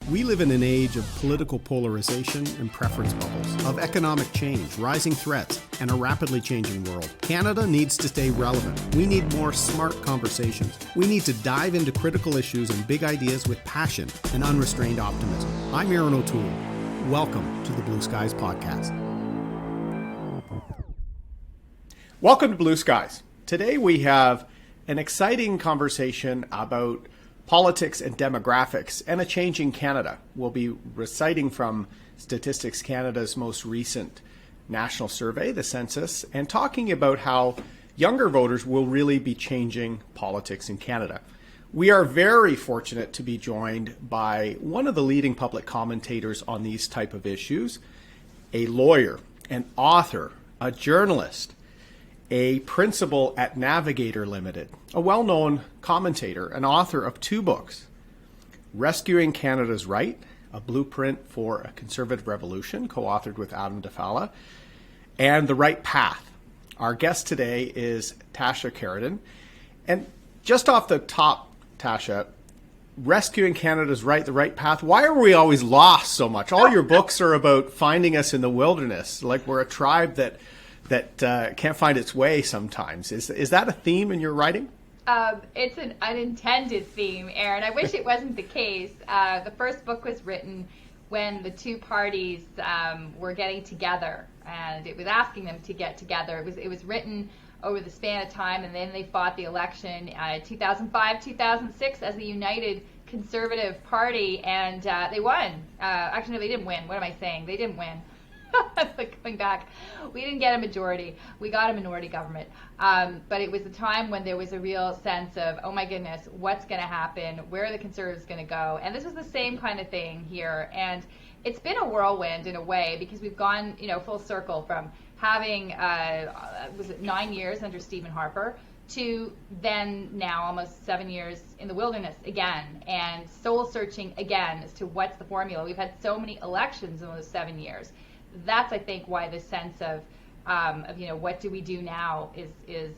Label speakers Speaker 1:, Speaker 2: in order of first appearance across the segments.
Speaker 1: We live in an age of political polarization and preference bubbles, of economic change, rising threats, and a rapidly changing world. Canada needs to stay relevant. We need more smart conversations. We need to dive into critical issues and big ideas with passion and unrestrained optimism. I'm Erin O'Toole. Welcome to the Blue Skies Podcast. Welcome to Blue Skies. Today we have an exciting conversation about politics and demographics and a changing Canada. We'll be reciting from Statistics Canada's most recent national survey, the census, and talking about how younger voters will really be changing politics in Canada. We are very fortunate to be joined by one of the leading public commentators on these type of issues, a lawyer, an author, a journalist, a principal at Navigator Limited, a well-known commentator, an author of two books, Rescuing Canada's Right, A Blueprint for a Conservative Revolution, co-authored with Adam DeFalla, and The Right Path. Our guest today is Tasha Kheiriddin. And just off the top, Tasha, Rescuing Canada's Right, The Right Path, why are we always lost so much? All your books are about finding us in the wilderness, like we're a tribe that can't find its way sometimes. Is that a theme in your writing?
Speaker 2: It's an unintended theme, Erin. I wish it wasn't the case. The first book was written when the two parties were getting together, and it was asking them to get together. It was written over the span of time, and then they fought the election 2005, 2006 as the United Conservative Party, and they won. Actually, no, they didn't win. What am I saying? They didn't win. Coming back, we didn't get a majority. We got a minority government. But it was a time when there was a real sense of, oh my goodness, what's going to happen? Where are the Conservatives going to go? And this was the same kind of thing here. And it's been a whirlwind in a way, because we've gone, full circle from having, 9 years under Stephen Harper to then now almost 7 years in the wilderness again, and soul searching again as to what's the formula. We've had so many elections in those 7 years. That's, I think, why the sense of what do we do now is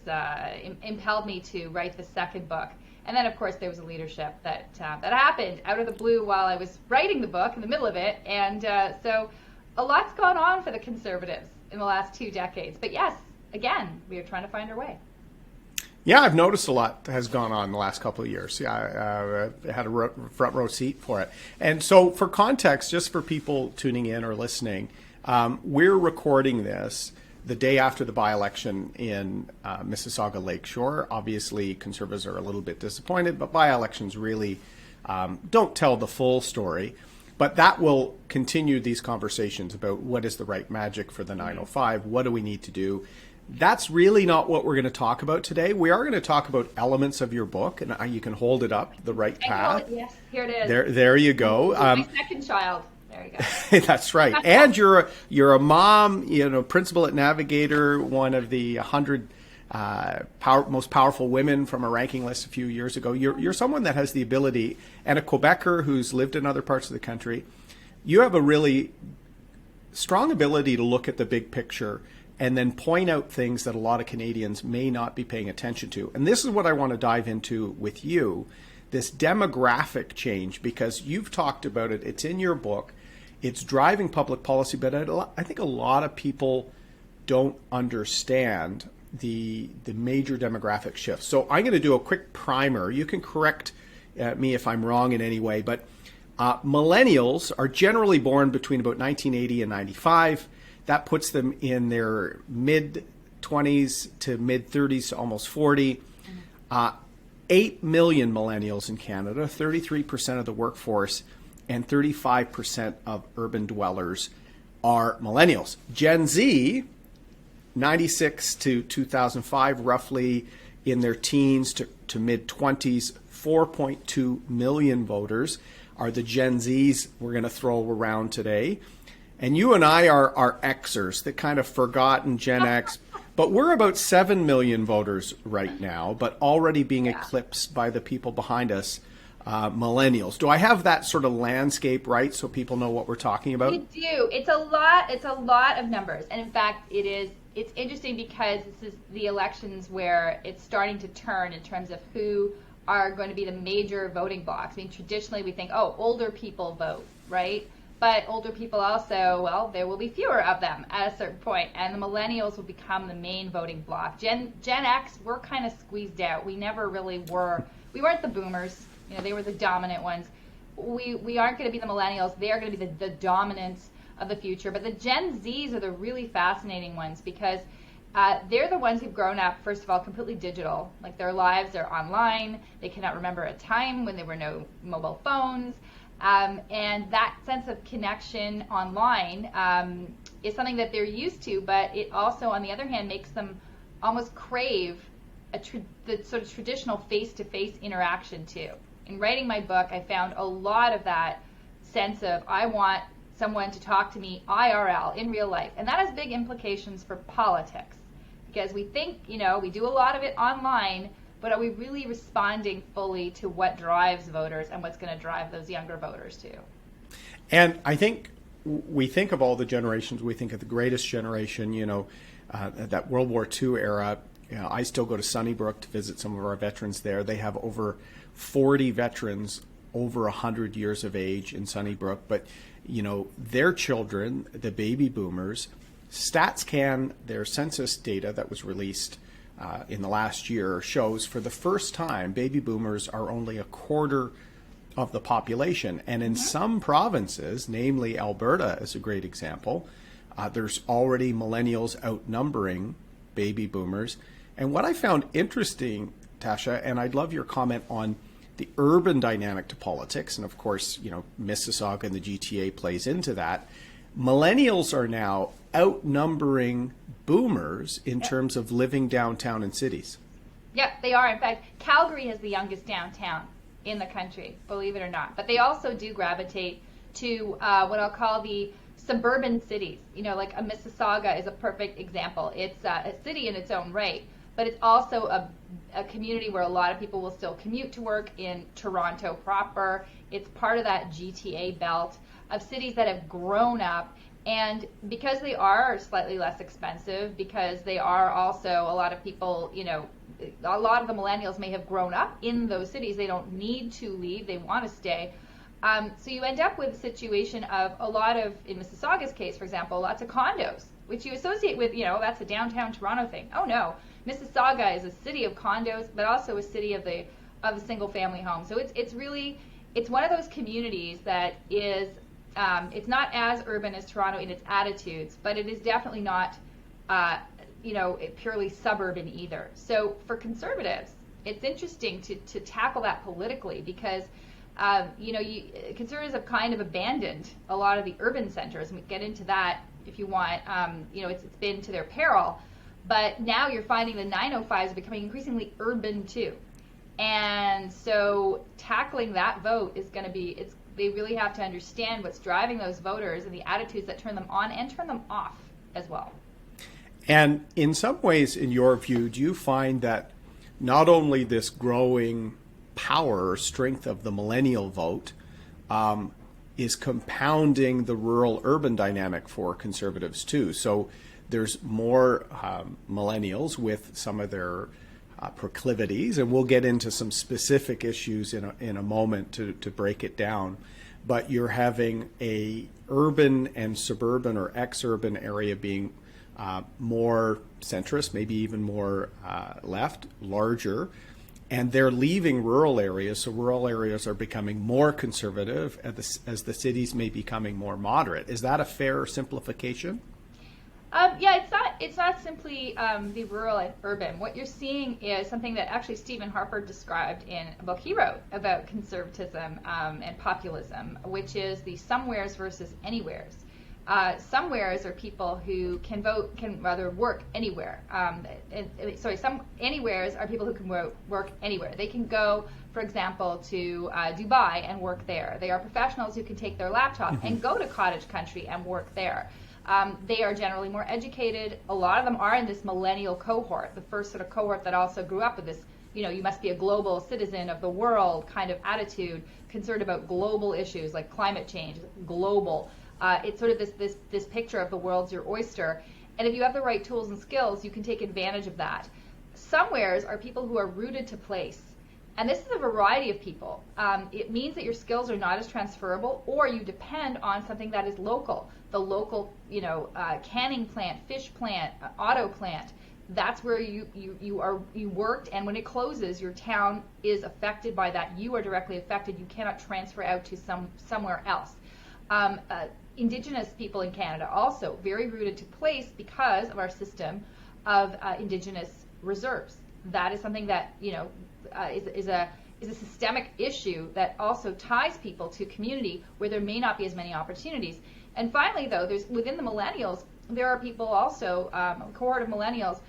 Speaker 2: impelled me to write the second book. And then, of course, there was a leadership that happened out of the blue while I was writing the book, in the middle of it. And so a lot's gone on for the Conservatives in the last 2 decades. But yes, again, we are trying to find our way.
Speaker 1: Yeah, I've noticed a lot has gone on in the last couple of years. Yeah, I had a front row seat for it. And so for context, just for people tuning in or listening, we're recording this the day after the by-election in Mississauga Lakeshore. Obviously, Conservatives are a little bit disappointed, but by-elections really don't tell the full story. But that will continue these conversations about what is the right magic for the 905, what do we need to do. That's really not what we're going to talk about today. We are going to talk about elements of your book, and you can hold it up, The Right Path.
Speaker 2: Yes, here it is.
Speaker 1: There you go.
Speaker 2: My second child. There you go.
Speaker 1: That's right. And you're a mom, principal at Navigator, one of the 100 most powerful women from a ranking list a few years ago. You're someone that has the ability, and a Quebecer who's lived in other parts of the country. You have a really strong ability to look at the big picture and then point out things that a lot of Canadians may not be paying attention to. And this is what I want to dive into with you, this demographic change, because you've talked about it. It's in your book. It's driving public policy, but I think a lot of people don't understand the major demographic shifts. So I'm going to do a quick primer. You can correct me if I'm wrong in any way, but millennials are generally born between about 1980 and 95. That puts them in their mid-20s to mid-30s to almost 40. 8 million millennials in Canada, 33% of the workforce, and 35% of urban dwellers are millennials. Gen Z, 96 to 2005, roughly in their teens to mid-20s, 4.2 million voters are the Gen Zs we're going to throw around today. And you and I are Xers, the kind of forgotten Gen X. But we're about 7 million voters right now, but already being eclipsed by the people behind us, millennials. Do I have that sort of landscape right so people know what we're talking about?
Speaker 2: You do. It's a lot of numbers. And in fact, it's interesting because this is the elections where it's starting to turn in terms of who are going to be the major voting blocks. I mean, traditionally we think, oh, older people vote, right? But older people also, well, there will be fewer of them at a certain point, and the millennials will become the main voting bloc. Gen X, we're kind of squeezed out. We never really were. We weren't the boomers. You know, they were the dominant ones. We aren't going to be the millennials. They are going to be the dominants of the future. But the Gen Zs are the really fascinating ones because they're the ones who've grown up, first of all, completely digital. Like their lives are online. They cannot remember a time when there were no mobile phones. And that sense of connection online is something that they're used to, but it also, on the other hand, makes them almost crave the sort of traditional face-to-face interaction too. In writing my book, I found a lot of that sense of I want someone to talk to me IRL, in real life. And that has big implications for politics because we think, you know, we do a lot of it online, but are we really responding fully to what drives voters and what's going to drive those younger voters too?
Speaker 1: And I think we think of all the generations, we think of the greatest generation, you know, that World War II era. You know, I still go to Sunnybrook to visit some of our veterans there. They have over 40 veterans over 100 years of age in Sunnybrook. But, you know, their children, the baby boomers, StatsCan, their census data that was released in the last year shows for the first time baby boomers are only a quarter of the population. And in some provinces, namely Alberta is a great example, there's already millennials outnumbering baby boomers. And what I found interesting, Tasha, and I'd love your comment on the urban dynamic to politics, and of course, you know, Mississauga and the GTA plays into that. Millennials are now outnumbering boomers in terms of living downtown in cities.
Speaker 2: Yeah, they are. In fact, Calgary has the youngest downtown in the country, believe it or not. But they also do gravitate to what I'll call the suburban cities. You know, like a Mississauga is a perfect example. It's a city in its own right, but it's also a community where a lot of people will still commute to work in Toronto proper. It's part of that GTA belt of cities that have grown up. And because they are slightly less expensive, because they are also, a lot of people, you know, a lot of the millennials may have grown up in those cities. They don't need to leave. They want to stay. So you end up with a situation of a lot of, in Mississauga's case, for example, lots of condos, which you associate with, you know, that's a downtown Toronto thing. Oh no, Mississauga is a city of condos, but also a city of the single family home. So it's really, it's one of those communities that is, it's not as urban as Toronto in its attitudes, but it is definitely not, you know, purely suburban either. So for conservatives, it's interesting to tackle that politically because, you know, conservatives have kind of abandoned a lot of the urban centers, and we get into that if you want. You know, it's been to their peril, but now you're finding the 905s are becoming increasingly urban too. And so tackling that vote is going to be, they really have to understand what's driving those voters and the attitudes that turn them on and turn them off as well.
Speaker 1: And in some ways, in your view, do you find that not only this growing power or strength of the millennial vote is compounding the rural-urban dynamic for conservatives too? So there's more millennials with some of their proclivities, and we'll get into some specific issues in a moment to break it down. But you're having a urban and suburban or ex-urban area being more centrist, maybe even more left, larger, and they're leaving rural areas. So rural areas are becoming more conservative as the cities may be becoming more moderate. Is that a fair simplification?
Speaker 2: Yeah, it's not simply the rural and urban. What you're seeing is something that actually Stephen Harper described in a book he wrote about conservatism and populism, which is the somewheres versus anywheres. Somewheres are people who can rather work anywhere. Some anywheres are people who can work anywhere. They can go, for example, to Dubai and work there. They are professionals who can take their laptop and go to cottage country and work there. They are generally more educated. A lot of them are in this millennial cohort, the first sort of cohort that also grew up with this, you know, you must be a global citizen of the world kind of attitude, concerned about global issues like climate change, global. It's sort of this picture of the world's your oyster. And if you have the right tools and skills, you can take advantage of that. Somewheres are people who are rooted to place. And this is a variety of people. It means that your skills are not as transferable, or you depend on something that is local. The local, canning plant, fish plant, auto plant. That's where you worked, and when it closes, your town is affected by that. You are directly affected. You cannot transfer out to somewhere else. Indigenous people in Canada also very rooted to place because of our system of Indigenous reserves. That is something that is a systemic issue that also ties people to community where there may not be as many opportunities. And finally, though, there's within the millennials, there are people also, a cohort of millennials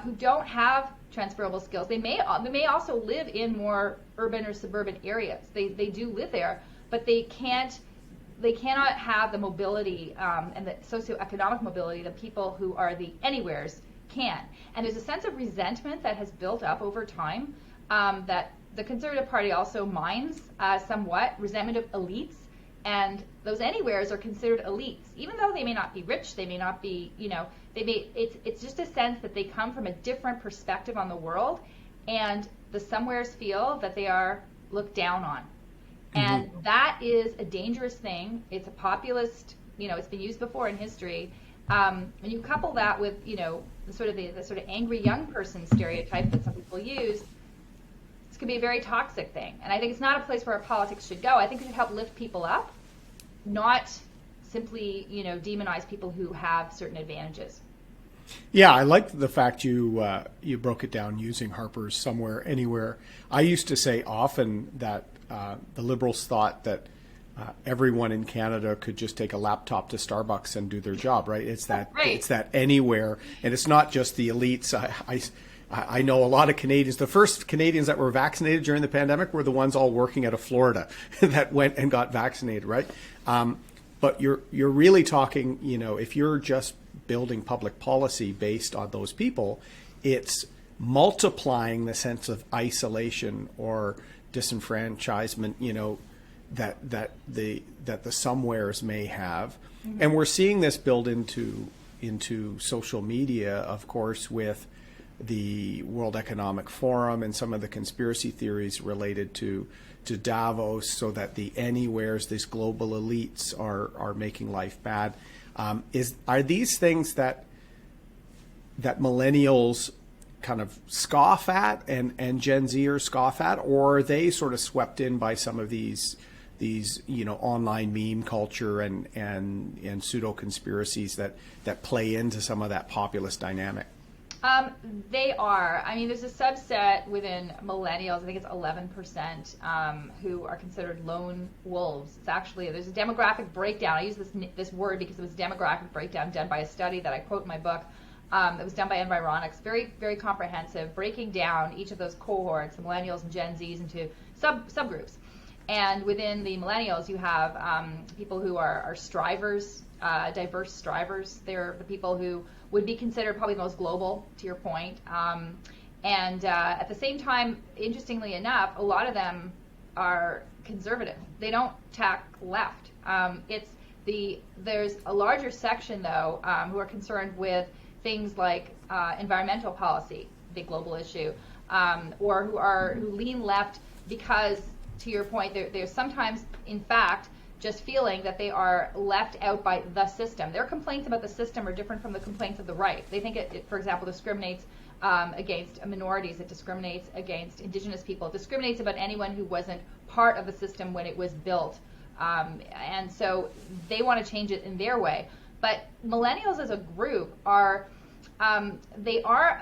Speaker 2: who don't have transferable skills. They may also live in more urban or suburban areas. They do live there, but they cannot have the mobility and the socioeconomic mobility that people who are the anywheres can. And there's a sense of resentment that has built up over time that the Conservative Party also mines somewhat, resentment of elites. And those anywheres are considered elites, even though they may not be rich, they may not be, it's just a sense that they come from a different perspective on the world, and the somewheres feel that they are looked down on. And that is a dangerous thing. It's a populist, it's been used before in history. And you couple that with, the sort of angry young person stereotype that some people use, this could be a very toxic thing. And I think it's not a place where our politics should go. I think it should help lift people up, not simply, demonize people who have certain advantages.
Speaker 1: Yeah, I like the fact you broke it down using Harper's Somewhere Anywhere. I used to say often that the Liberals thought that everyone in Canada could just take a laptop to Starbucks and do their job, right? It's that
Speaker 2: right.
Speaker 1: It's that anywhere, and it's not just the elites. I know a lot of Canadians. The first Canadians that were vaccinated during the pandemic were the ones all working out of Florida that went and got vaccinated, right? But you're really talking, if you're just building public policy based on those people, it's multiplying the sense of isolation or disenfranchisement, that the somewheres may have. Mm-hmm. And we're seeing this build into social media, of course, with the World Economic Forum and some of the conspiracy theories related to Davos, so that the anywheres, these global elites are making life bad. Are these things that millennials kind of scoff at and Gen Zers scoff at, or are they sort of swept in by some of these online meme culture and pseudo conspiracies that play into some of that populist dynamic?
Speaker 2: They are. I mean, there's a subset within millennials, I think it's 11%, who are considered lone wolves. It's actually, there's a demographic breakdown. I use this word because it was a demographic breakdown done by a study that I quote in my book. It was done by Environics, very, very comprehensive, breaking down each of those cohorts, the millennials and Gen Zs, into subgroups. And within the millennials, you have people who are strivers, diverse strivers. They're the people who would be considered probably the most global, to your point. And at the same time, interestingly enough, a lot of them are conservative. They don't tack left. There's a larger section, though, who are concerned with things like environmental policy, big global issue, or who lean left because, to your point, they're sometimes, in fact, just feeling that they are left out by the system. Their complaints about the system are different from the complaints of the right. They think it for example, discriminates against minorities. It discriminates against Indigenous people. It discriminates about anyone who wasn't part of the system when it was built. And so they want to change it in their way. But millennials as a group are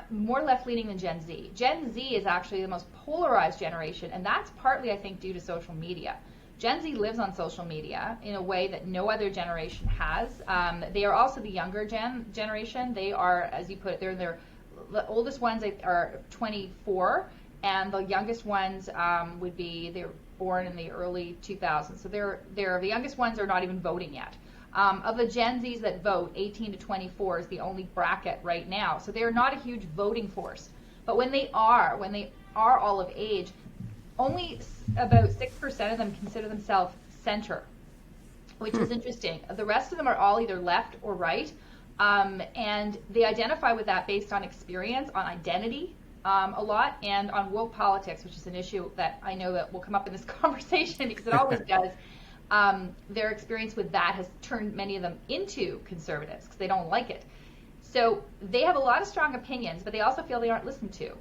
Speaker 2: more left-leaning than Gen Z. Gen Z is actually the most polarized generation, and that's partly, I think, due to social media. Gen Z lives on social media in a way that no other generation has. They are also the younger generation. They are, as you put it, the oldest ones are 24, and the youngest ones they're born in the early 2000s. So they're the youngest ones are not even voting yet. Of the Gen Zs that vote, 18 to 24 is the only bracket right now. So they're not a huge voting force. But when they are all of age, only about 6% of them consider themselves center, which is interesting. The rest of them are all either left or right, and they identify with that based on experience, on identity, a lot, and on woke politics, which is an issue that I know that will come up in this conversation because it always does. Their experience with that has turned many of them into conservatives because they don't like it. So they have a lot of strong opinions, but they also feel they aren't listened to.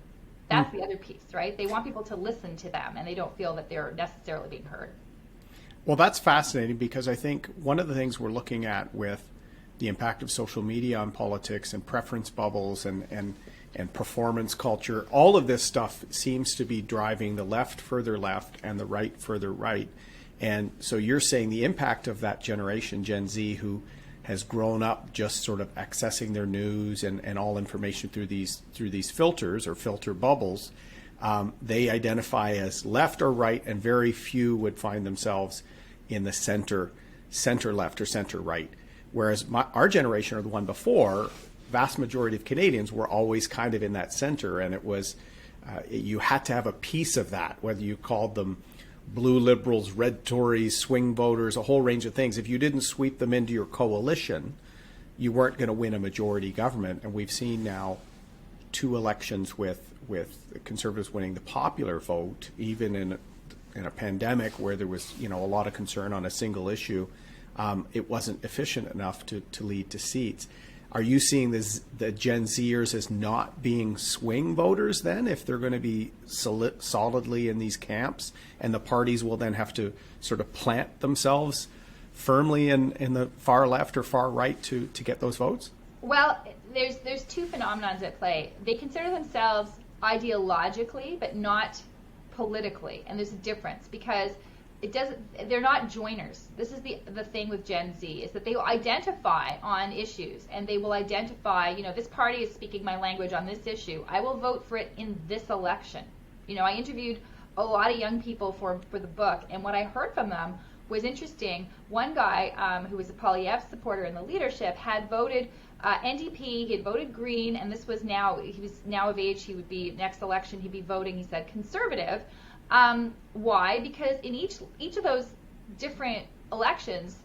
Speaker 2: That's the other piece, right? They want people to listen to them, and they don't feel that they're necessarily being heard.
Speaker 1: Well, that's fascinating because I think one of the things we're looking at with the impact of social media on politics and preference bubbles and performance culture, all of this stuff seems to be driving the left further left and the right further right. And so you're saying the impact of that generation, Gen Z, who has grown up just sort of accessing their news and all information through these filters or filter bubbles, they identify as left or right, and very few would find themselves in the center left or center right. Whereas our generation or the one before, vast majority of Canadians were always kind of in that center, and it was you had to have a piece of that, whether you called them blue liberals, red Tories, swing voters, a whole range of things. If you didn't sweep them into your coalition, you weren't going to win a majority government. And we've seen now 2 elections with Conservatives winning the popular vote, even in a pandemic where there was a lot of concern on a single issue. It wasn't efficient enough to lead to seats. Are you seeing the Gen Zers as not being swing voters then, if they're going to be solidly in these camps, and the parties will then have to sort of plant themselves firmly in the far left or far right to get those votes?
Speaker 2: Well, there's 2 phenomenons at play. They consider themselves ideologically, but not politically, and there's a difference because they're not joiners. This is the thing with Gen Z, is that they will identify on issues, and they will identify, this party is speaking my language on this issue. I will vote for it in this election. I interviewed a lot of young people for the book, and what I heard from them was interesting. One guy who was a Poilievre supporter in the leadership had voted NDP, he had voted Green, and he was now of age, he would be, next election, he'd be voting, he said, Conservative. Why? Because in each of those different elections,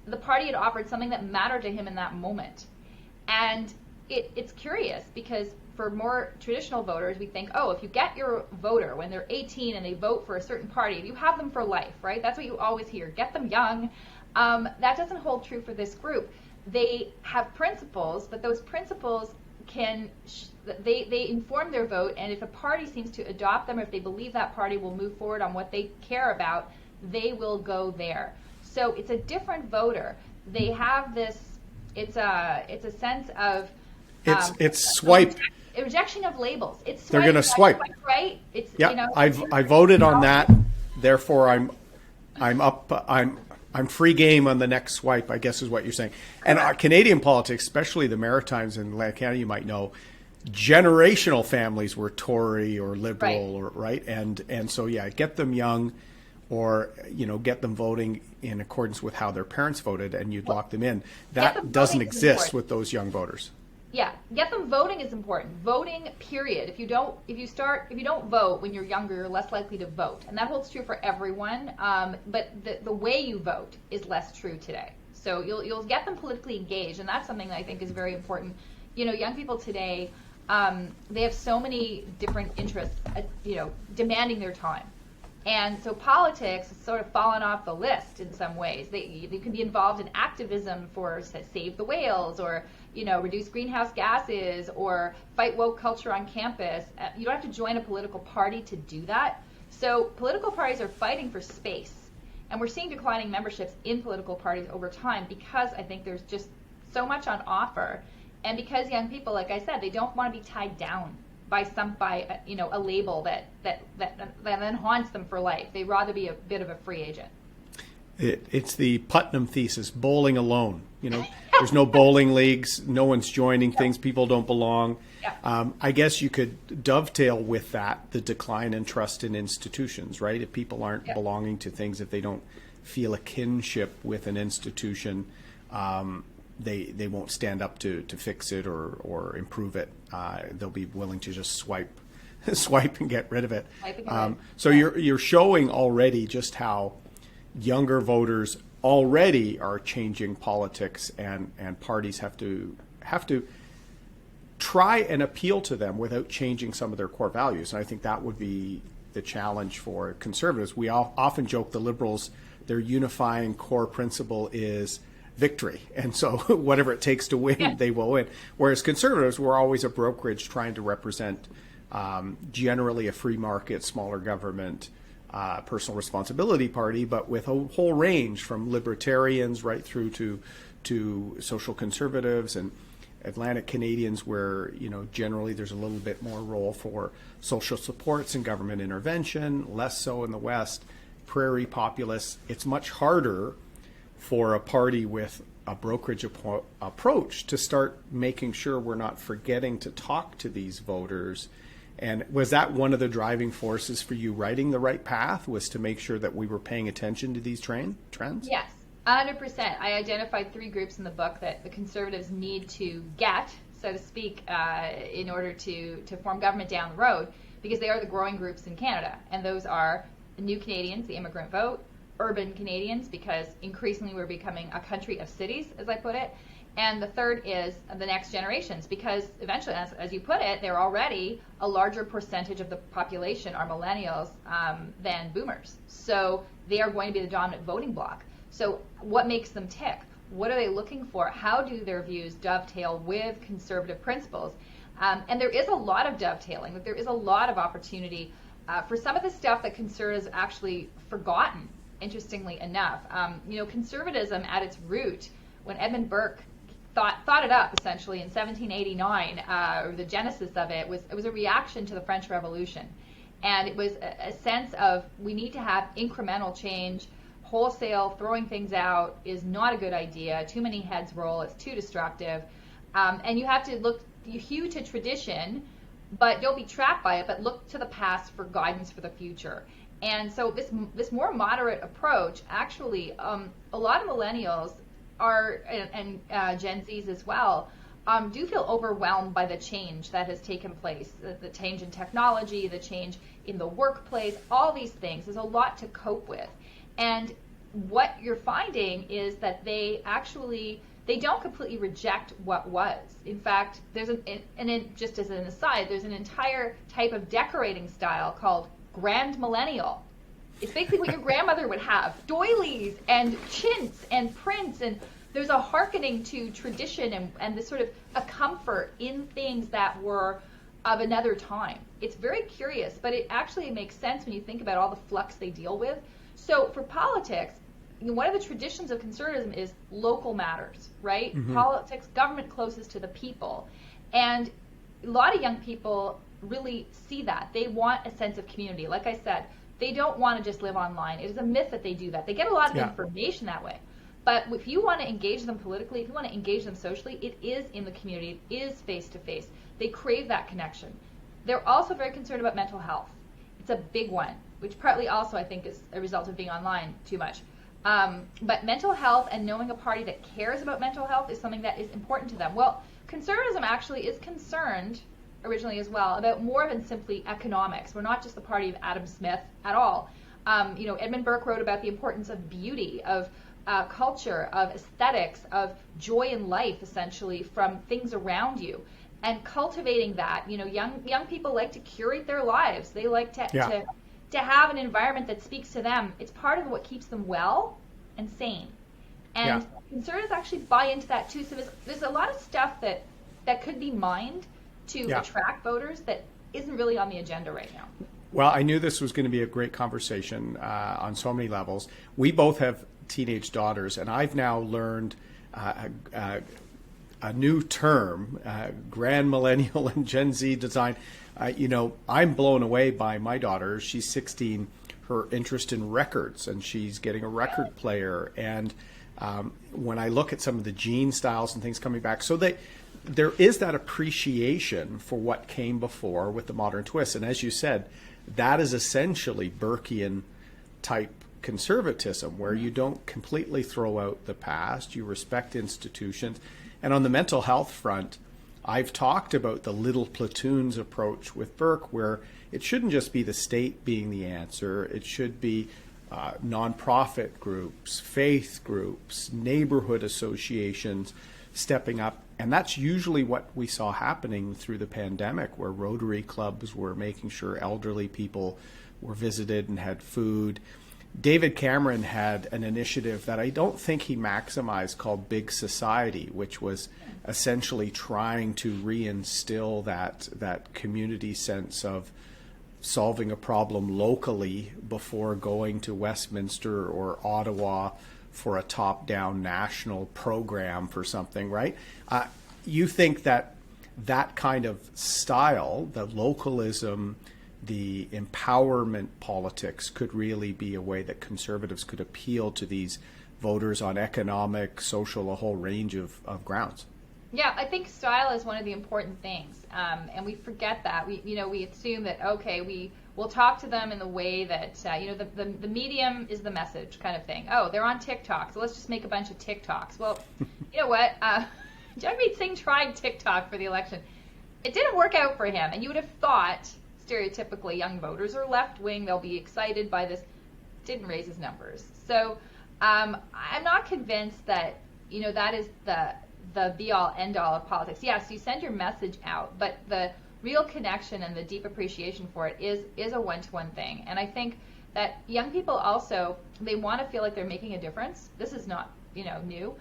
Speaker 2: the party had offered something that mattered to him in that moment. And it's curious because for more traditional voters, we think, if you get your voter when they're 18 and they vote for a certain party, you have them for life, right? That's what you always hear. Get them young. That doesn't hold true for this group. They have principles, but those principles they inform their vote, and if a party seems to adopt them, or if they believe that party will move forward on what they care about, they will go there. So it's a different voter. They have this. It's a sense of
Speaker 1: it's swipe.
Speaker 2: A rejection of labels. It's swipe,
Speaker 1: they're going to swipe,
Speaker 2: right? It's
Speaker 1: I voted on that, therefore I'm free game on the next swipe, I guess is what you're saying. And our Canadian politics, especially the Maritimes and Atlantic Canada, you might know, generational families were Tory or Liberal, or right, and so get them young, or get them voting in accordance with how their parents voted, and you'd lock them in. That doesn't exist with those young voters.
Speaker 2: Yeah, get them voting is important. Voting, period. If you don't vote when you're younger, you're less likely to vote, and that holds true for everyone. But the way you vote is less true today. So you'll get them politically engaged, and that's something that I think is very important. Young people today, they have so many different interests, demanding their time. And so politics has sort of fallen off the list in some ways. They can be involved in activism for save the whales, or reduce greenhouse gases, or fight woke culture on campus. You don't have to join a political party to do that. So political parties are fighting for space, and we're seeing declining memberships in political parties over time because I think there's just so much on offer, and because young people, like I said, they don't want to be tied down by a label that then haunts them for life. They'd rather be a bit of a free agent.
Speaker 1: It's the Putnam thesis, bowling alone. There's no bowling leagues, no one's joining things, people don't belong.
Speaker 2: Yeah.
Speaker 1: I guess you could dovetail with that the decline in trust in institutions, right? If people aren't belonging to things, if they don't feel a kinship with an institution, they won't stand up to fix it or improve it. They'll be willing to just swipe and get rid of it. So you're showing already just how younger voters already are changing politics, and parties have to try and appeal to them without changing some of their core values. And I think that would be the challenge for conservatives. We often joke the Liberals, their unifying core principle is victory. And so whatever it takes to win, they will win. Whereas conservatives, we're always a brokerage trying to represent generally a free market, smaller government, personal responsibility party, but with a whole range from libertarians right through to social conservatives and Atlantic Canadians, where generally there's a little bit more role for social supports and government intervention, less so in the West. Prairie populists, it's much harder for a party with a brokerage approach to start making sure we're not forgetting to talk to these voters. And was that one of the driving forces for you writing The Right Path, was to make sure that we were paying attention to these trends?
Speaker 2: Yes, 100%. I identified 3 groups in the book that the Conservatives need to get, so to speak, in order to form government down the road, because they are the growing groups in Canada. And those are the New Canadians, the immigrant vote, urban Canadians, because increasingly we're becoming a country of cities, as I put it. And the third is the next generations, because eventually, as you put it, they're already a larger percentage of the population are millennials than boomers. So they are going to be the dominant voting bloc. So what makes them tick? What are they looking for? How do their views dovetail with conservative principles? And there is a lot of dovetailing. There is a lot of opportunity for some of the stuff that conservatives actually forgotten, interestingly enough. Conservatism at its root, when Edmund Burke thought it up essentially in 1789, or the genesis of it was a reaction to the French Revolution, and it was a sense of we need to have incremental change. Wholesale throwing things out is not a good idea. Too many heads roll. It's too destructive, and you have to hew to tradition, but don't be trapped by it. But look to the past for guidance for the future. And so this more moderate approach, actually, a lot of millennials are, and Gen Zs as well, do feel overwhelmed by the change that has taken place, the change in technology, the change in the workplace, all these things. There's a lot to cope with. And what you're finding is that they don't completely reject what was. In fact, just as an aside, there's an entire type of decorating style called Grand Millennial. It's basically what your grandmother would have, doilies and chintz and prints, and there's a hearkening to tradition and this sort of a comfort in things that were of another time. It's very curious, but it actually makes sense when you think about all the flux they deal with. So for politics, one of the traditions of conservatism is local matters, right? Mm-hmm. Politics, government closest to the people. And a lot of young people really see that. They want a sense of community. Like I said, they don't want to just live online. It is a myth that they do that. They get a lot of information that way. But if you want to engage them politically, if you want to engage them socially, it is in the community. It is face-to-face. They crave that connection. They're also very concerned about mental health. It's a big one, which partly also I think is a result of being online too much. But mental health and knowing a party that cares about mental health is something that is important to them. Well, conservatism actually is concerned originally as well about more than simply economics. We're not just the party of Adam Smith at all. Edmund Burke wrote about the importance of beauty, of culture, of aesthetics, of joy in life, essentially, from things around you. And cultivating that, young people like to curate their lives. They like to have an environment that speaks to them. It's part of what keeps them well and sane. And conservatives actually buy into that too. So there's a lot of stuff that could be mined to attract voters that isn't really on the agenda right now.
Speaker 1: Well, I knew this was going to be a great conversation on so many levels. We both have teenage daughters, and I've now learned a new term, Grand Millennial and Gen Z design. I'm blown away by my daughter. She's 16, her interest in records, and she's getting a record player. And when I look at some of the jean styles and things coming back, so there is that appreciation for what came before with the modern twist. And as you said, that is essentially Burkean type conservatism, where you don't completely throw out the past, you respect institutions. And on the mental health front, I've talked about the little platoons approach with Burke, where it shouldn't just be the state being the answer. It should be nonprofit groups, faith groups, neighborhood associations stepping up. And that's usually what we saw happening through the pandemic, where Rotary clubs were making sure elderly people were visited and had food. David Cameron had an initiative that I don't think he maximized called Big Society, which was essentially trying to reinstill that community sense of solving a problem locally before going to Westminster or Ottawa for a top-down national program for something, right? You think that kind of style, the localism, the empowerment politics could really be a way that Conservatives could appeal to these voters on economic, social, a whole range of grounds?
Speaker 2: Yeah, I think style is one of the important things, and we forget that. We assume that, okay, we'll talk to them in the way that the medium is the message kind of thing. Oh, they're on TikTok, so let's just make a bunch of TikToks. Well, you know what? Jagmeet Singh tried TikTok for the election. It didn't work out for him, and you would have thought, stereotypically, young voters are left wing, they'll be excited by this. Didn't raise his numbers. So I'm not convinced that that is the be-all, end-all of politics. Yes, you send your message out, but the real connection and the deep appreciation for it is a one-to-one thing. And I think that young people also, they want to feel like they're making a difference. This is not new.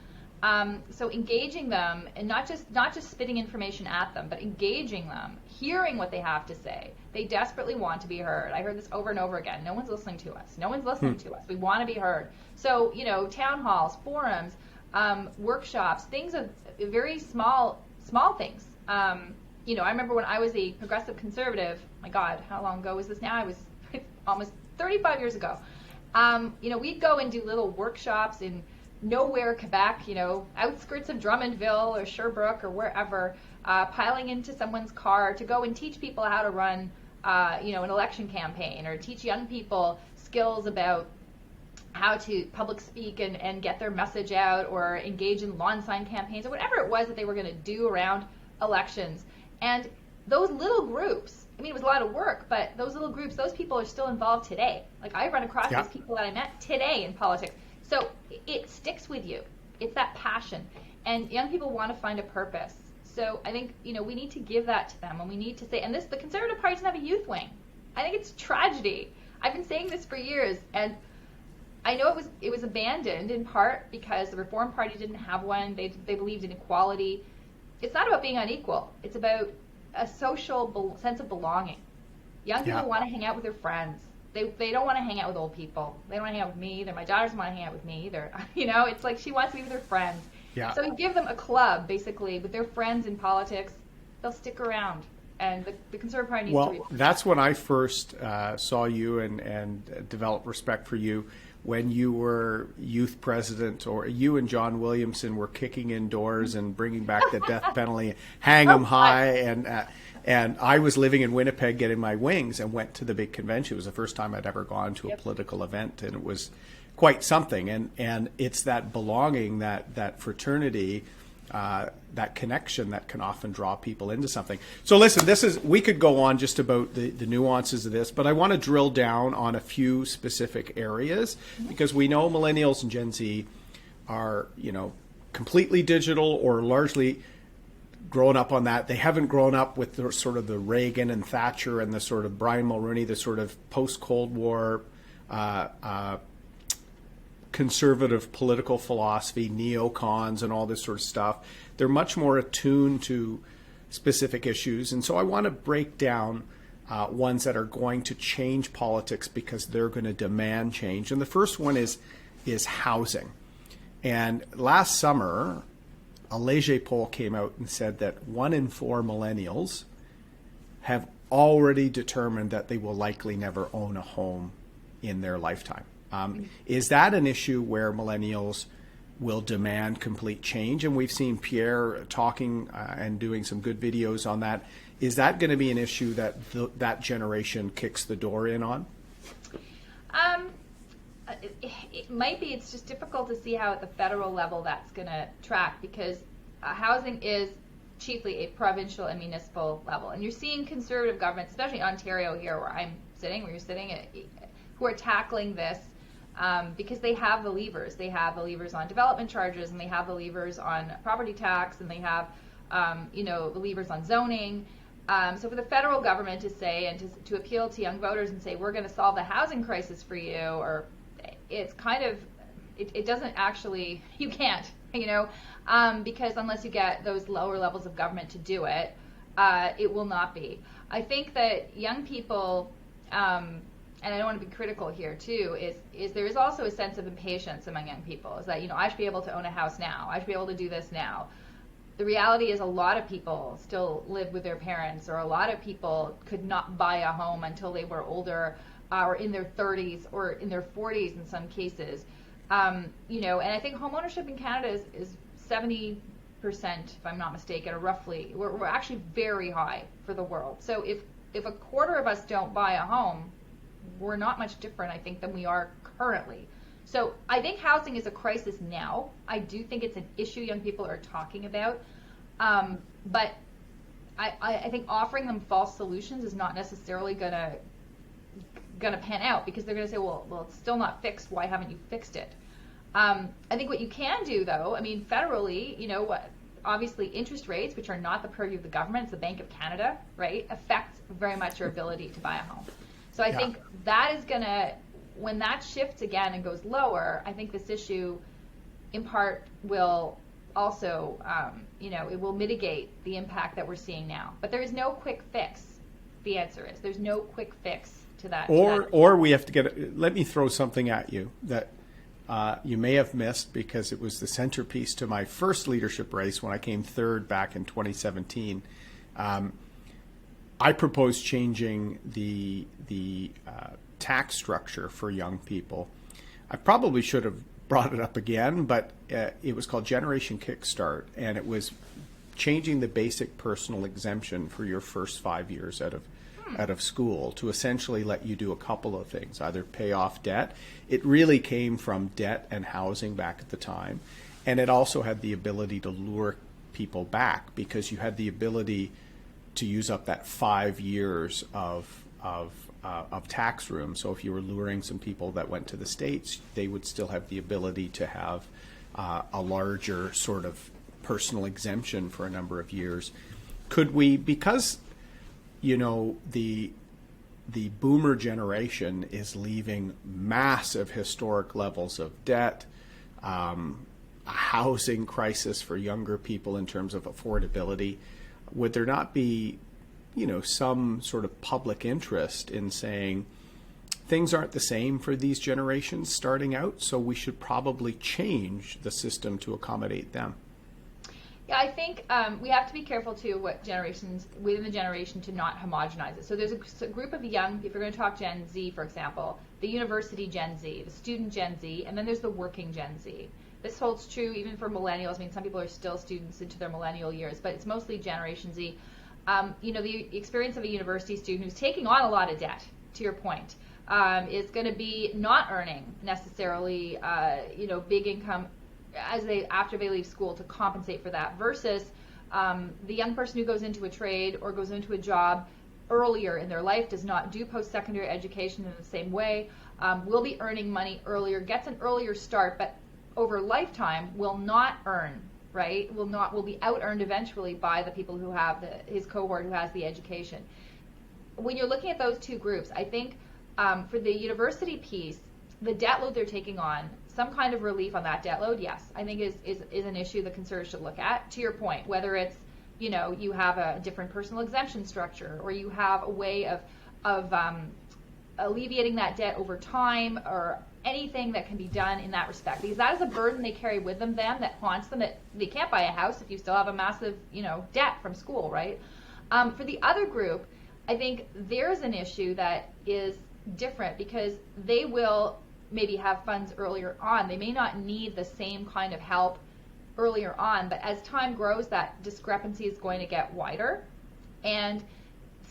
Speaker 2: So engaging them, and not just spitting information at them, but engaging them, hearing what they have to say. They desperately want to be heard. I heard this over and over again. No one's listening to us. No one's listening to us. We want to be heard. So town halls, forums, workshops, things of very small things. I remember when I was a progressive conservative, my God, how long ago was this now? I was almost 35 years ago. We'd go and do little workshops in nowhere, Quebec, outskirts of Drummondville or Sherbrooke or wherever, piling into someone's car to go and teach people how to run, an election campaign, or teach young people skills about how to public speak and get their message out, or engage in lawn sign campaigns, or whatever it was that they were going to do around elections. And those little groups, it was a lot of work, but those little groups, those people are still involved today. Like, I run across those people that I met today in politics. So it sticks with you. It's that passion. And young people want to find a purpose. So I think, we need to give that to them, and we need to say, and the Conservative Party doesn't have a youth wing. I think it's tragedy. I've been saying this for years, and I know it was abandoned in part because the Reform Party didn't have one. They believed in equality. It's not about being unequal. It's about a social sense of belonging. Young people want to hang out with their friends. They don't want to hang out with old people. They don't want to hang out with me either. My daughters don't want to hang out with me either. It's like she wants to be with her friends. Yeah. So you give them a club, basically, with their friends in politics. They'll stick around. And the Conservative Party needs to reach.
Speaker 1: That's when I first saw you and developed respect for you, when you were youth president, or you and John Williamson were kicking in doors and bringing back the death penalty, hang 'em high. And I was living in Winnipeg getting my wings and went to the big convention. It was the first time I'd ever gone to a political event, and it was quite something. And it's that belonging, that fraternity, that connection that can often draw people into something. So listen, we could go on just about the nuances of this, but I want to drill down on a few specific areas, because we know millennials and Gen Z are, completely digital or largely grown up on that. They haven't grown up with the sort of the Reagan and Thatcher and the sort of Brian Mulroney, the sort of post-Cold War conservative political philosophy, neocons and all this sort of stuff. They're much more attuned to specific issues. And so I want to break down ones that are going to change politics because they're going to demand change. And the first one is housing. And last summer, a Leger poll came out and said that 1 in 4 millennials have already determined that they will likely never own a home in their lifetime. Is that an issue where millennials will demand complete change? And we've seen Pierre talking and doing some good videos on that. Is that going to be an issue that that generation kicks the door in on?
Speaker 2: It might be. It's just difficult to see how at the federal level that's going to track, because housing is chiefly a provincial and municipal level. And you're seeing conservative governments, especially Ontario here where I'm sitting, where you're sitting, who are tackling this because they have the levers. They have the levers on development charges, and they have the levers on property tax, and they have the levers on zoning. So for the federal government to say and to appeal to young voters and say, we're going to solve the housing crisis for you, or it's kind of, it doesn't actually, you can't, because unless you get those lower levels of government to do it, it will not be. I think that young people, and I don't want to be critical here too, is there is also a sense of impatience among young people, is that, I should be able to own a house now. I should be able to do this now. The reality is a lot of people still live with their parents, or a lot of people could not buy a home until they were older, or in their 30s or in their 40s in some cases. And I think home ownership in Canada is 70%, if I'm not mistaken, or roughly. We're actually very high for the world. So if a quarter of us don't buy a home, we're not much different, I think, than we are currently. So I think housing is a crisis now. I do think it's an issue young people are talking about. But I think offering them false solutions is not necessarily gonna pan out, because they're gonna say, well, it's still not fixed. Why haven't you fixed it? I think what you can do, though, federally, obviously interest rates, which are not the purview of the government, it's the Bank of Canada, right, affects very much your ability to buy a home. So I think that is gonna, when that shifts again and goes lower, I think this issue, in part, will also, it will mitigate the impact that we're seeing now. But there is no quick fix. The answer is there's no quick fix to that.
Speaker 1: Or we have to let me throw something at you that you may have missed, because it was the centerpiece to my first leadership race when I came third back in 2017. I proposed changing the tax structure for young people. I probably should have brought it up again, but it was called Generation Kickstart, and it was changing the basic personal exemption for your first 5 years out of school to essentially let you do a couple of things, either pay off debt. It really came from debt and housing back at the time, and it also had the ability to lure people back, because you had the ability to use up that 5 years of tax room. So if you were luring some people that went to the States, they would still have the ability to have a larger sort of personal exemption for a number of years. Could we, because the boomer generation is leaving massive historic levels of debt, a housing crisis for younger people in terms of affordability, would there not be some sort of public interest in saying things aren't the same for these generations starting out, so we should probably change the system to accommodate them?
Speaker 2: Yeah, I think we have to be careful too what generations within the generation to not homogenize it. So there's a group of young, if you're going to talk Gen Z, for example, the university Gen Z, the student Gen Z, and then there's the working Gen Z. This holds true even for millennials. I mean, some people are still students into their millennial years, but it's mostly Generation Z. The experience of a university student who's taking on a lot of debt, to your point, is going to be not earning necessarily, big income after they leave school to compensate for that, versus the young person who goes into a trade or goes into a job earlier in their life, does not do post-secondary education in the same way, will be earning money earlier, gets an earlier start, but over lifetime will not earn, right? Will be out-earned eventually by the people who have his cohort who has the education. When you're looking at those two groups, I think for the university piece, the debt load they're taking on, some kind of relief on that debt load, yes, I think is an issue the Conservatives should look at. To your point, whether it's you have a different personal exemption structure, or you have a way of alleviating that debt over time, or anything that can be done in that respect, because that is a burden they carry with them that haunts them, that they can't buy a house if you still have a massive debt from school, right? For the other group, I think there's an issue that is different, because they will maybe have funds earlier on. They may not need the same kind of help earlier on, but as time grows, that discrepancy is going to get wider, and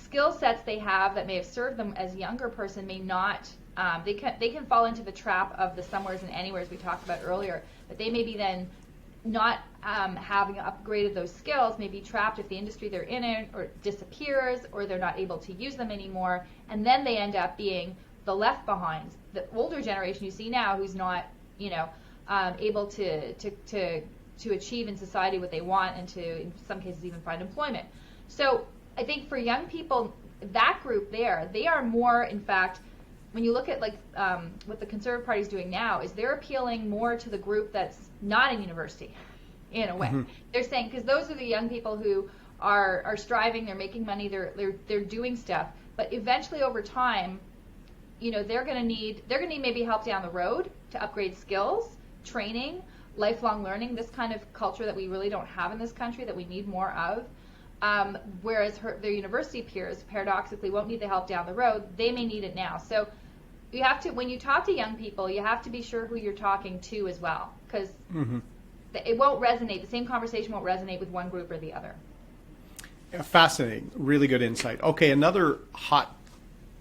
Speaker 2: skill sets they have that may have served them as a younger person may not. They can fall into the trap of the somewheres and anywheres we talked about earlier, but they may be then not having upgraded those skills, may be trapped if the industry they're in or disappears, or they're not able to use them anymore, and then they end up being the left behind, the older generation you see now who's not, able to achieve in society what they want and to, in some cases, even find employment. So I think for young people, that group there, they are more, in fact, when you look at what the Conservative Party is doing now, is they're appealing more to the group that's not in university, in a way. Mm-hmm. They're saying, because those are the young people who are striving, they're making money, they're doing stuff, but eventually over time, they're going to need maybe help down the road to upgrade skills, training, lifelong learning, this kind of culture that we really don't have in this country that we need more of. Whereas their university peers paradoxically won't need the help down the road, they may need it now. So you have to, when you talk to young people, you have to be sure who you're talking to as well, because it won't resonate. The same conversation won't resonate with one group or the other.
Speaker 1: Fascinating. Really good insight. Okay, another hot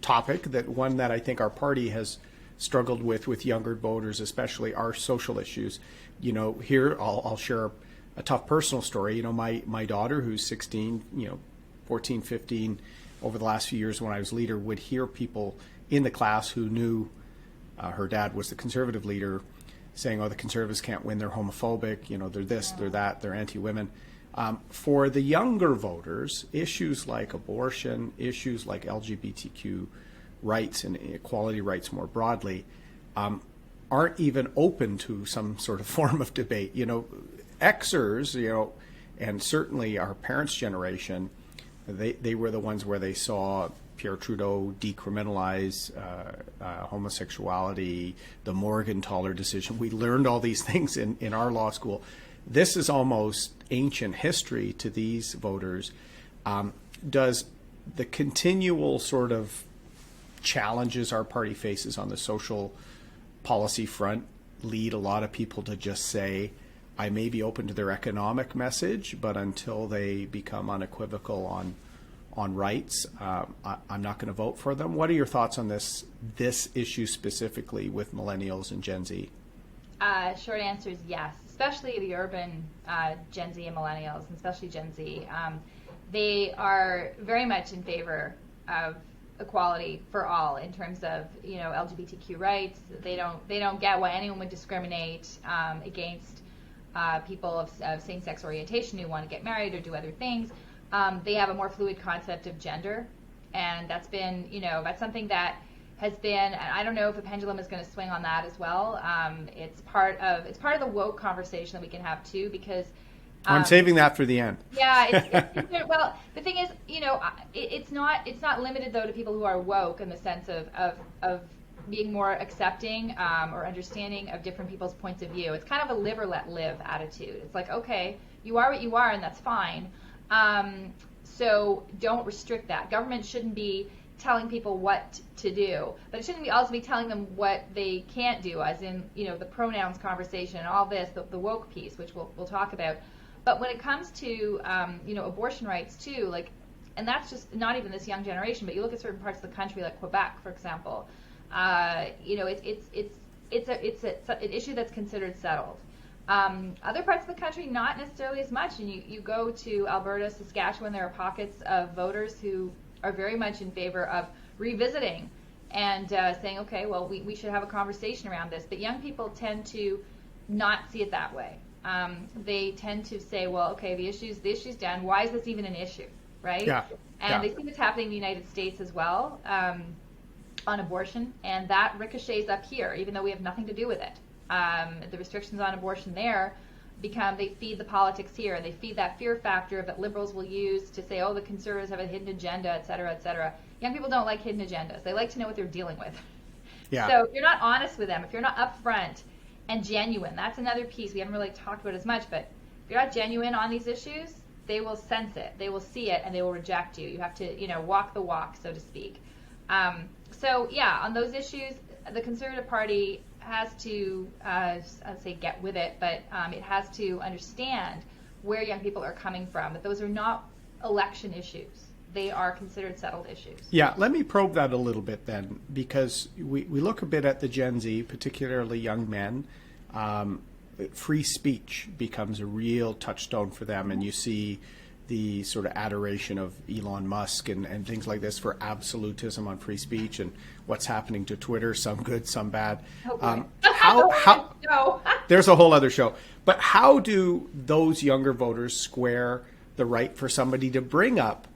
Speaker 1: topic, one that I think our party has struggled with younger voters especially, are social issues. Here I'll share a tough personal story. My daughter, who's 16, 14, 15, over the last few years when I was leader, would hear people in the class who knew her dad was the Conservative leader saying, oh, the Conservatives can't win, they're homophobic, they're this, they're that, they're anti-women. For the younger voters, issues like abortion, issues like LGBTQ rights and equality rights more broadly, aren't even open to some sort of form of debate. Xers, and certainly our parents' generation, they were the ones where they saw Pierre Trudeau decriminalize homosexuality, the Morgentaler decision. We learned all these things in our law school. This is almost ancient history to these voters. Does the continual sort of challenges our party faces on the social policy front lead a lot of people to just say, I may be open to their economic message, but until they become unequivocal on rights, I'm not going to vote for them? What are your thoughts on this issue specifically with millennials and Gen Z?
Speaker 2: Short answer is yes, especially the urban Gen Z and millennials, and especially Gen Z. They are very much in favor of equality for all in terms of LGBTQ rights. They don't get why anyone would discriminate against people of same-sex orientation who want to get married or do other things. They have a more fluid concept of gender, and that's been, that's something that has been, and I don't know if a pendulum is going to swing on that as well. It's part of the woke conversation that we can have too, because
Speaker 1: I'm saving that for the end.
Speaker 2: Yeah, well, the thing is, it's not limited though to people who are woke in the sense of being more accepting or understanding of different people's points of view. It's kind of a live or let live attitude. It's like, okay, you are what you are, and that's fine. So don't restrict that. Government shouldn't be telling people what to do, but it shouldn't also be telling them what they can't do, as in, the pronouns conversation and all this, the woke piece, which we'll talk about. But when it comes to, abortion rights too, and that's just not even this young generation, but you look at certain parts of the country, like Quebec, for example, it's an issue that's considered settled. Other parts of the country, not necessarily as much. And you go to Alberta, Saskatchewan, there are pockets of voters who are very much in favor of revisiting and saying, okay, well, we should have a conversation around this. But young people tend to not see it that way. They tend to say, well, okay, the issue's done. Why is this even an issue, right?
Speaker 1: Yeah.
Speaker 2: And they see what's happening in the United States as well on abortion, and that ricochets up here, even though we have nothing to do with it. The restrictions on abortion there they feed the politics here. They feed that fear factor that liberals will use to say, oh, the Conservatives have a hidden agenda, et cetera, et cetera. Young people don't like hidden agendas. They like to know what they're dealing with.
Speaker 1: Yeah.
Speaker 2: So if you're not honest with them, if you're not upfront and genuine, that's another piece we haven't really talked about as much, but if you're not genuine on these issues, they will sense it, they will see it, and they will reject you. You have to, walk the walk, so to speak. So yeah, on those issues, the Conservative Party has to, I'd say, get with it, but it has to understand where young people are coming from, that those are not election issues. They are considered settled issues.
Speaker 1: Yeah, let me probe that a little bit then, because we look a bit at the Gen Z, particularly young men. Free speech becomes a real touchstone for them, and you see the sort of adoration of Elon Musk and things like this for absolutism on free speech and what's happening to Twitter, some good, some bad.
Speaker 2: No.
Speaker 1: There's a whole other show. But how do those younger voters square the right for somebody to bring up